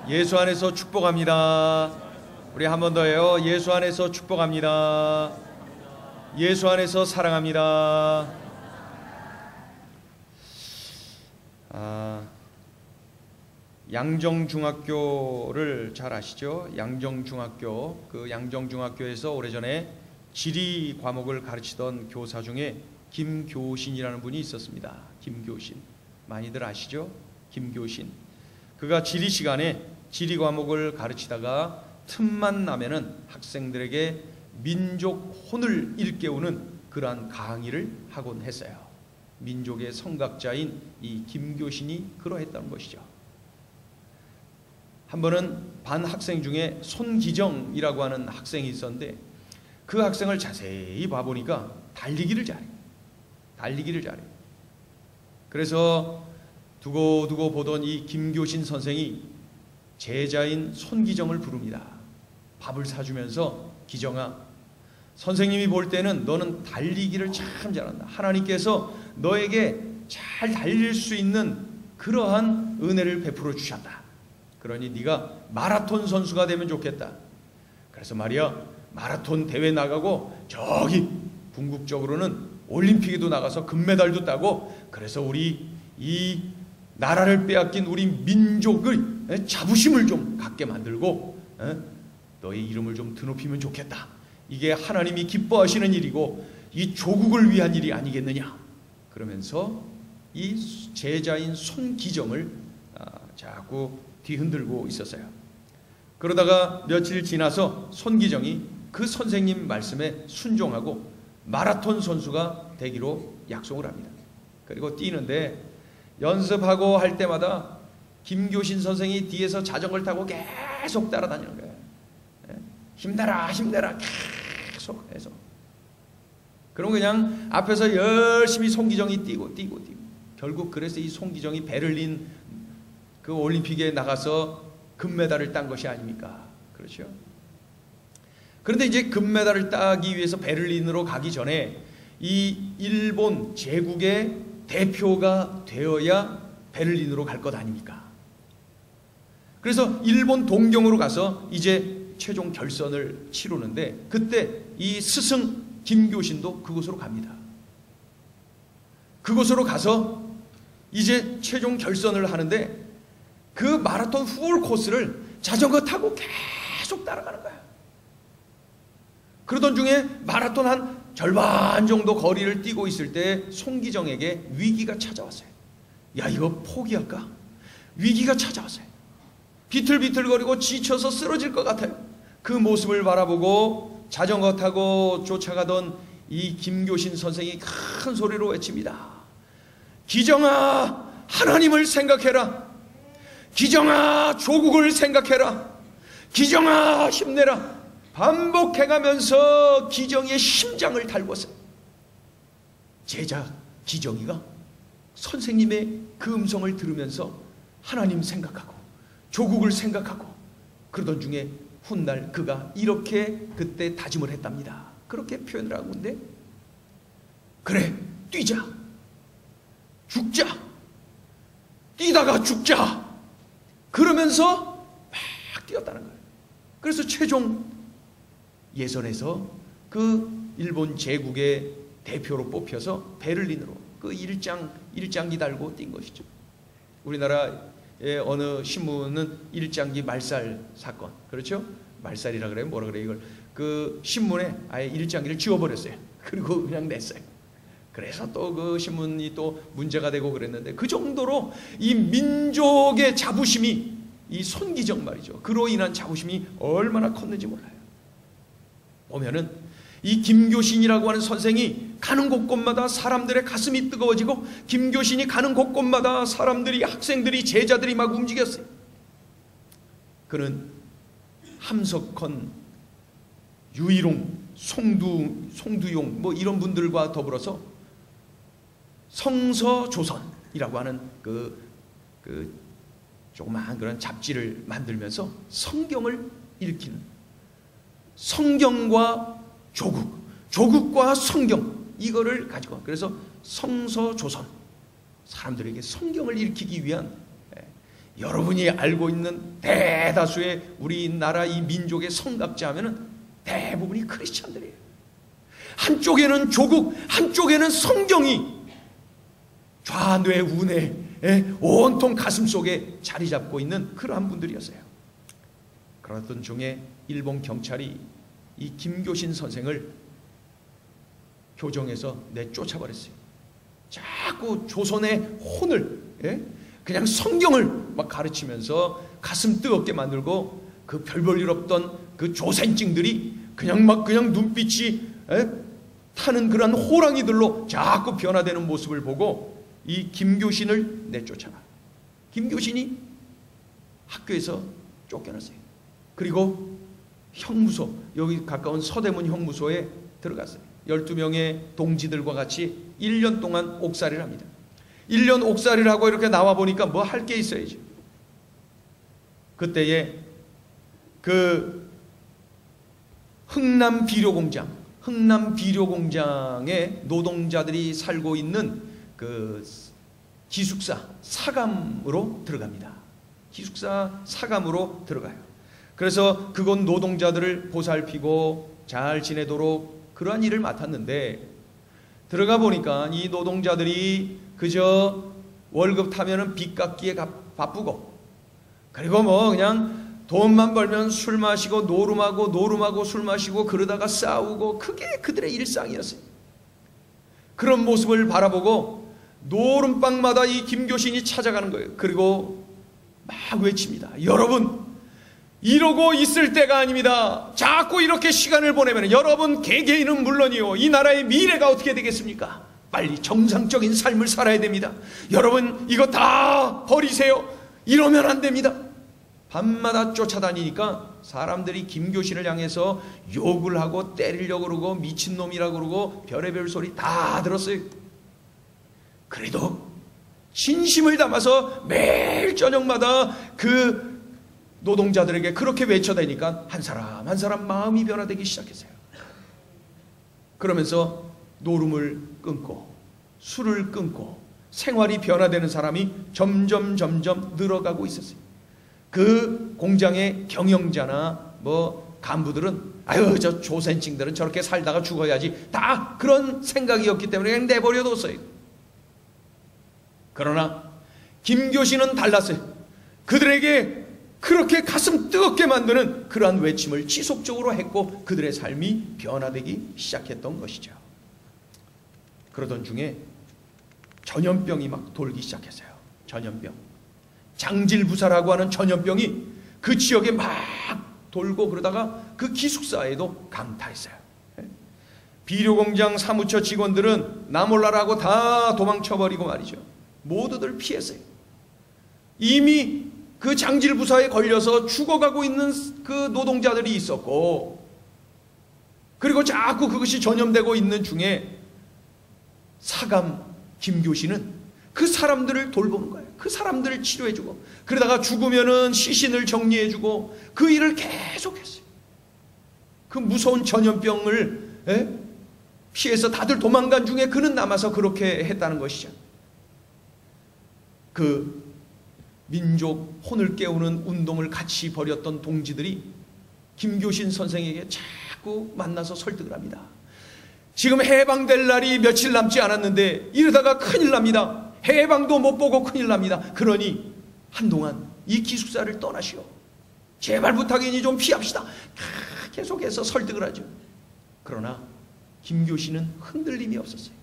예수 안에서 축복합니다. 우리 한 번 더 해요. 예수 안에서 축복합니다. 예수 안에서 사랑합니다. 양정중학교를 잘 아시죠? 양정중학교. 그 양정중학교에서 오래전에 지리 과목을 가르치던 교사 중에 김교신이라는 분이 있었습니다. 김교신. 많이들 아시죠? 김교신. 그가 지리 시간에 지리 과목을 가르치다가 틈만 나면은 학생들에게 민족 혼을 일깨우는 그러한 강의를 하곤 했어요. 민족의 성각자인 이 김교신이 그러했다는 것이죠. 한 번은 반 학생 중에 손기정이라고 하는 학생이 있었는데 그 학생을 자세히 봐보니까 달리기를 잘해요. 달리기를 잘해요. 그래서 두고두고 보던 이 김교신 선생이 제자인 손기정을 부릅니다. 밥을 사주면서 기정아, 선생님이 볼 때는 너는 달리기를 참 잘한다. 하나님께서 너에게 잘 달릴 수 있는 그러한 은혜를 베풀어 주셨다. 그러니 네가 마라톤 선수가 되면 좋겠다. 그래서 말이야, 마라톤 대회 나가고 저기 궁극적으로는 올림픽에도 나가서 금메달도 따고, 그래서 우리 이 나라를 빼앗긴 우리 민족의 자부심을 좀 갖게 만들고 너의 이름을 좀 드높이면 좋겠다. 이게 하나님이 기뻐하시는 일이고 이 조국을 위한 일이 아니겠느냐. 그러면서 이 제자인 손기정을 자꾸 뒤흔들고 있었어요. 그러다가 며칠 지나서 손기정이 그 선생님 말씀에 순종하고 마라톤 선수가 되기로 약속을 합니다. 그리고 뛰는데 연습하고 할 때마다 김교신 선생이 뒤에서 자전거를 타고 계속 따라다니는 거예요. 힘내라 힘내라 계속 해서. 그럼 그냥 앞에서 열심히 손기정이 뛰고 결국 그래서 이 손기정이 베를린 그 올림픽에 나가서 금메달을 딴 것이 아닙니까? 그렇죠? 그런데 이제 금메달을 따기 위해서 베를린으로 가기 전에 이 일본 제국의 대표가 되어야 베를린으로 갈 것 아닙니까? 그래서 일본 동경으로 가서 이제 최종 결선을 치르는데 그때 이 스승 김교신도 그곳으로 갑니다. 그곳으로 가서 이제 최종 결선을 하는데 그 마라톤 풀 코스를 자전거 타고 계속 따라가는 거야. 그러던 중에 마라톤 한 절반 정도 거리를 뛰고 있을 때 손기정에게 위기가 찾아왔어요. 야, 이거 포기할까? 위기가 찾아왔어요. 비틀비틀거리고 지쳐서 쓰러질 것 같아요. 그 모습을 바라보고 자전거 타고 쫓아가던 이 김교신 선생이 큰 소리로 외칩니다. 기정아, 하나님을 생각해라. 기정아, 조국을 생각해라. 기정아, 힘내라. 반복해가면서 기정이의 심장을 달궜어요. 제자 기정이가 선생님의 그 음성을 들으면서 하나님 생각하고 조국을 생각하고 그러던 중에 훗날 그가 이렇게 그때 다짐을 했답니다. 그렇게 표현을 하고 있는데, 그래, 뛰자, 죽자, 뛰다가 죽자, 그러면서 막 뛰었다는 거예요. 그래서 최종 예선에서 그 일본 제국의 대표로 뽑혀서 베를린으로 그 일장기 달고 뛴 것이죠. 우리나라의 어느 신문은 일장기 말살 사건, 그렇죠? 말살이라 그래요? 뭐라 그래요? 이걸 그 신문에 아예 일장기를 지워버렸어요. 그리고 그냥 냈어요. 그래서 또 그 신문이 또 문제가 되고 그랬는데, 그 정도로 이 민족의 자부심이, 이 손기정 말이죠, 그로 인한 자부심이 얼마나 컸는지 몰라요. 보면은 이 김교신이라고 하는 선생이 가는 곳곳마다 사람들의 가슴이 뜨거워지고, 김교신이 가는 곳곳마다 사람들이, 학생들이, 제자들이 막 움직였어요. 그는 함석헌, 유일홍, 송두용 뭐 이런 분들과 더불어서 성서조선이라고 하는 그 조그마한 그런 잡지를 만들면서 성경을 읽히는, 성경과 조국, 조국과 성경, 이거를 가지고, 그래서 성서조선, 사람들에게 성경을 읽히기 위한 여러분이 알고 있는 대다수의 우리나라 이 민족의 성갑자 하면은 대부분이 크리스찬들이에요. 한쪽에는 조국, 한쪽에는 성경이 좌뇌 우뇌 온통 가슴 속에 자리 잡고 있는 그러한 분들이었어요. 그러던 중에 일본 경찰이 이 김교신 선생을 교정에서 내쫓아버렸어요. 자꾸 조선의 혼을, 그냥 성경을 막 가르치면서 가슴 뜨겁게 만들고 그 별 볼 일 없던 그 조센증들이 그냥 눈빛이 타는 그런 호랑이들로 자꾸 변화되는 모습을 보고 이 김교신을 내쫓아가. 김교신이 학교에서 쫓겨났어요. 그리고 형무소, 여기 가까운 서대문 형무소에 들어갔어요. 12명의 동지들과 같이 1년 동안 옥살이를 합니다. 1년 옥살이를 하고 이렇게 나와 보니까 뭐 할 게 있어야죠. 그때에 그 흥남 비료공장에 노동자들이 살고 있는 그 기숙사 사감으로 들어갑니다. 기숙사 사감으로 들어가요. 그래서 그곳 노동자들을 보살피고 잘 지내도록 그러한 일을 맡았는데, 들어가 보니까 이 노동자들이 그저 월급 타면은 빚 갚기에 바쁘고, 그리고 뭐 그냥 돈만 벌면 술 마시고 노름하고 술 마시고 그러다가 싸우고, 그게 그들의 일상이었어요. 그런 모습을 바라보고 노름방마다 이 김교신이 찾아가는 거예요. 그리고 막 외칩니다. 여러분, 이러고 있을 때가 아닙니다. 자꾸 이렇게 시간을 보내면 여러분 개개인은 물론이요, 이 나라의 미래가 어떻게 되겠습니까? 빨리 정상적인 삶을 살아야 됩니다. 여러분 이거 다 버리세요. 이러면 안 됩니다. 밤마다 쫓아다니니까 사람들이 김교신을 향해서 욕을 하고 때리려고 그러고 미친놈이라고 그러고 별의별 소리 다 들었어요. 그래도 진심을 담아서 매일 저녁마다 그 노동자들에게 그렇게 외쳐대니까 한 사람 한 사람 마음이 변화되기 시작했어요. 그러면서 노름을 끊고 술을 끊고 생활이 변화되는 사람이 점점 늘어가고 있었어요. 그 공장의 경영자나 뭐 간부들은 아유 저 조센칭들은 저렇게 살다가 죽어야지, 다 그런 생각이었기 때문에 그냥 내버려뒀어요. 그러나 김교신은 달랐어요. 그들에게 그렇게 가슴 뜨겁게 만드는 그러한 외침을 지속적으로 했고 그들의 삶이 변화되기 시작했던 것이죠. 그러던 중에 전염병이 막 돌기 시작했어요. 전염병, 장질부사라고 하는 전염병이 그 지역에 막 돌고 그러다가 그 기숙사에도 강타했어요. 비료공장 사무처 직원들은 나 몰라라고 다 도망쳐버리고 말이죠. 모두들 피했어요. 이미 그 장질부사에 걸려서 죽어가고 있는 그 노동자들이 있었고, 그리고 자꾸 그것이 전염되고 있는 중에 사감 김교신은 그 사람들을 돌보는 거예요. 그 사람들을 치료해주고, 그러다가 죽으면은 시신을 정리해주고 그 일을 계속했어요. 그 무서운 전염병을 피해서 다들 도망간 중에 그는 남아서 그렇게 했다는 것이죠. 그 민족 혼을 깨우는 운동을 같이 벌였던 동지들이 김교신 선생에게 자꾸 만나서 설득을 합니다. 지금 해방될 날이 며칠 남지 않았는데 이러다가 큰일 납니다. 해방도 못 보고 큰일 납니다. 그러니 한동안 이 기숙사를 떠나시오. 제발 부탁이니 좀 피합시다. 계속해서 설득을 하죠. 그러나 김교신은 흔들림이 없었어요.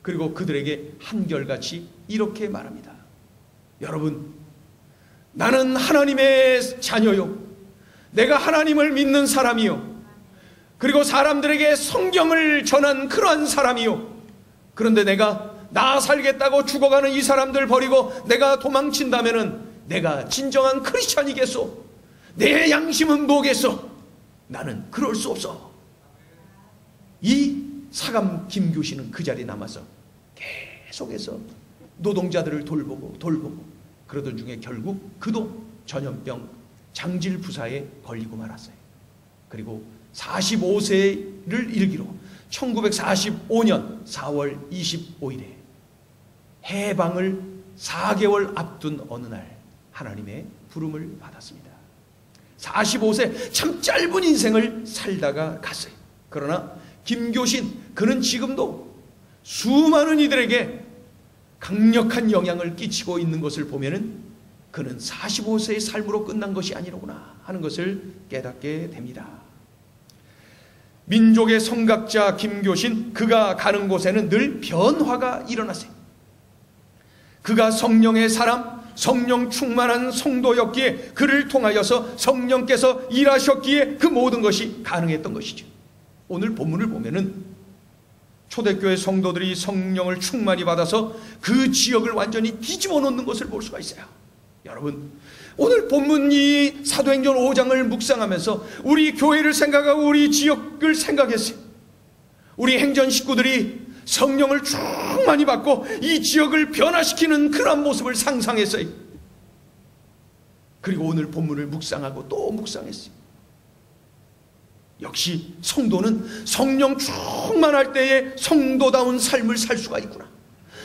그리고 그들에게 한결같이 이렇게 말합니다. 여러분, 나는 하나님의 자녀요. 내가 하나님을 믿는 사람이요. 그리고 사람들에게 성경을 전한 그러한 사람이요. 그런데 내가 나 살겠다고 죽어가는 이 사람들 버리고 내가 도망친다면은 내가 진정한 크리스찬이겠소? 내 양심은 뭐겠소? 나는 그럴 수 없어. 이 사감 김교신은 그 자리에 남아서 계속해서 노동자들을 돌보고 그러던 중에 결국 그도 전염병 장질부사에 걸리고 말았어요. 그리고 45세를 일기로 1945년 4월 25일에 해방을 4개월 앞둔 어느 날 하나님의 부름을 받았습니다. 45세 참 짧은 인생을 살다가 갔어요. 그러나 김교신, 그는 지금도 수많은 이들에게 강력한 영향을 끼치고 있는 것을 보면은 그는 45세의 삶으로 끝난 것이 아니로구나 하는 것을 깨닫게 됩니다. 민족의 성각자 김교신, 그가 가는 곳에는 늘 변화가 일어났어요. 그가 성령의 사람, 성령 충만한 성도였기에 그를 통하여서 성령께서 일하셨기에 그 모든 것이 가능했던 것이죠. 오늘 본문을 보면은 초대교회 성도들이 성령을 충만히 받아서 그 지역을 완전히 뒤집어 놓는 것을 볼 수가 있어요. 여러분, 오늘 본문 이 사도행전 5장을 묵상하면서 우리 교회를 생각하고 우리 지역을 생각했어요. 우리 행전 식구들이 성령을 충만히 받고 이 지역을 변화시키는 그런 모습을 상상했어요. 그리고 오늘 본문을 묵상하고 또 묵상했어요. 역시 성도는 성령 충만할 때에 성도다운 삶을 살 수가 있구나.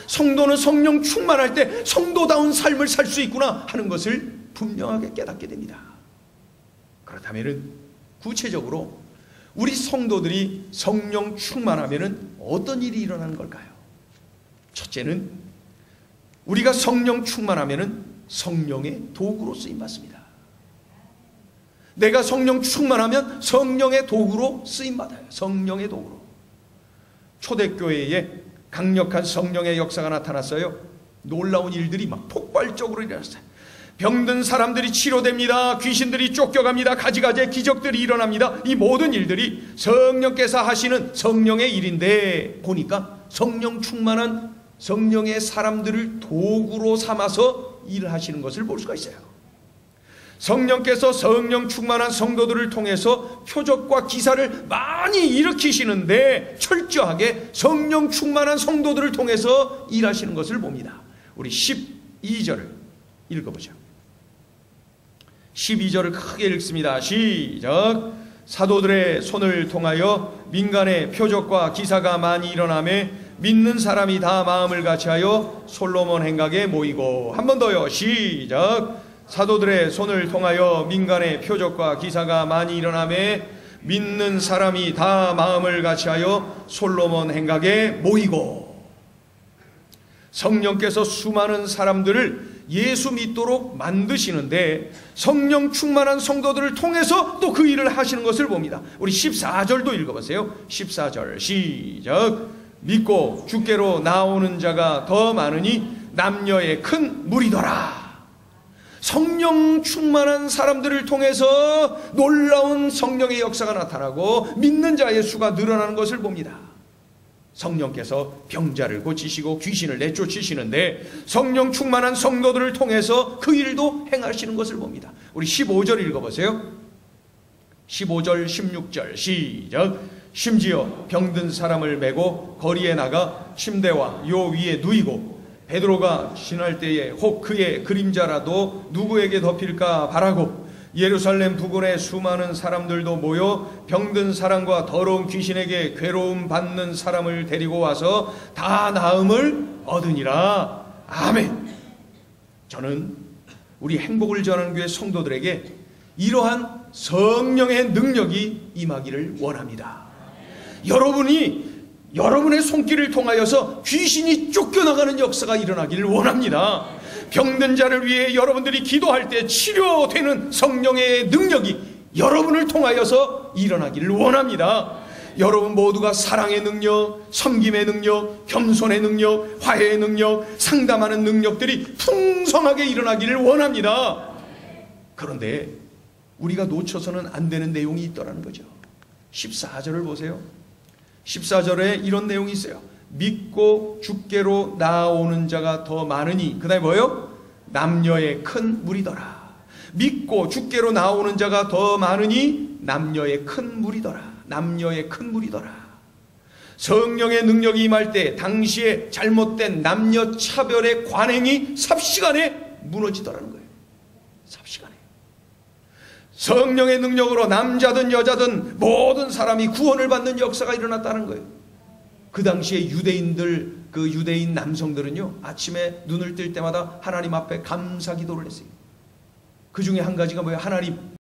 성도는 성령 충만할 때 성도다운 삶을 살 수 있구나 하는 것을 분명하게 깨닫게 됩니다. 그렇다면 구체적으로 우리 성도들이 성령 충만하면 어떤 일이 일어나는 걸까요? 첫째는 우리가 성령 충만하면 성령의 도구로 쓰임받습니다. 내가 성령 충만하면 성령의 도구로 쓰임받아요. 성령의 도구로. 초대교회에 강력한 성령의 역사가 나타났어요. 놀라운 일들이 막 폭발적으로 일어났어요. 병든 사람들이 치료됩니다. 귀신들이 쫓겨갑니다. 가지가지의 기적들이 일어납니다. 이 모든 일들이 성령께서 하시는 성령의 일인데, 보니까 성령 충만한 성령의 사람들을 도구로 삼아서 일을 하시는 것을 볼 수가 있어요. 성령께서 성령 충만한 성도들을 통해서 표적과 기사를 많이 일으키시는데 철저하게 성령 충만한 성도들을 통해서 일하시는 것을 봅니다. 우리 12절을 읽어보죠. 12절을 크게 읽습니다. 시작. 사도들의 손을 통하여 민간의 표적과 기사가 많이 일어나매 믿는 사람이 다 마음을 같이하여 솔로몬 행각에 모이고. 한 번 더요. 시작. 사도들의 손을 통하여 민간의 표적과 기사가 많이 일어나매 믿는 사람이 다 마음을 같이하여 솔로몬 행각에 모이고. 성령께서 수많은 사람들을 예수 믿도록 만드시는데 성령 충만한 성도들을 통해서 또 그 일을 하시는 것을 봅니다. 우리 14절도 읽어보세요. 14절 시작. 믿고 주께로 나오는 자가 더 많으니 남녀의 큰 무리더라. 성령 충만한 사람들을 통해서 놀라운 성령의 역사가 나타나고 믿는 자의 수가 늘어나는 것을 봅니다. 성령께서 병자를 고치시고 귀신을 내쫓으시는데 성령 충만한 성도들을 통해서 그 일도 행하시는 것을 봅니다. 우리 15절 읽어보세요. 15절 16절 시작. 심지어 병든 사람을 메고 거리에 나가 침대와 요 위에 누이고 베드로가 지날 때에 혹 그의 그림자라도 누구에게 덮일까 바라고 예루살렘 부근에 수많은 사람들도 모여 병든 사람과 더러운 귀신에게 괴로움 받는 사람을 데리고 와서 다 나음을 얻으니라. 아멘. 저는 우리 행복을 전하는 교회 성도들에게 이러한 성령의 능력이 임하기를 원합니다. 여러분이 여러분의 손길을 통하여서 귀신이 쫓겨나가는 역사가 일어나기를 원합니다. 병든 자를 위해 여러분들이 기도할 때 치료되는 성령의 능력이 여러분을 통하여서 일어나기를 원합니다. 여러분 모두가 사랑의 능력, 섬김의 능력, 겸손의 능력, 화해의 능력, 상담하는 능력들이 풍성하게 일어나기를 원합니다. 그런데 우리가 놓쳐서는 안 되는 내용이 있더라는 거죠. 14절을 보세요. 14절에 이런 내용이 있어요. 믿고 주께로 나오는 자가 더 많으니, 그 다음에 뭐예요? 남녀의 큰 무리더라. 믿고 주께로 나오는 자가 더 많으니 남녀의 큰 무리더라. 남녀의 큰 무리더라. 성령의 능력이 임할 때 당시에 잘못된 남녀 차별의 관행이 삽시간에 무너지더라는 거예요. 삽시간에. 성령의 능력으로 남자든 여자든 모든 사람이 구원을 받는 역사가 일어났다는 거예요. 그 당시에 유대인들, 그 유대인 남성들은요, 아침에 눈을 뜰 때마다 하나님 앞에 감사 기도를 했어요. 그 중에 한 가지가 뭐예요? 하나님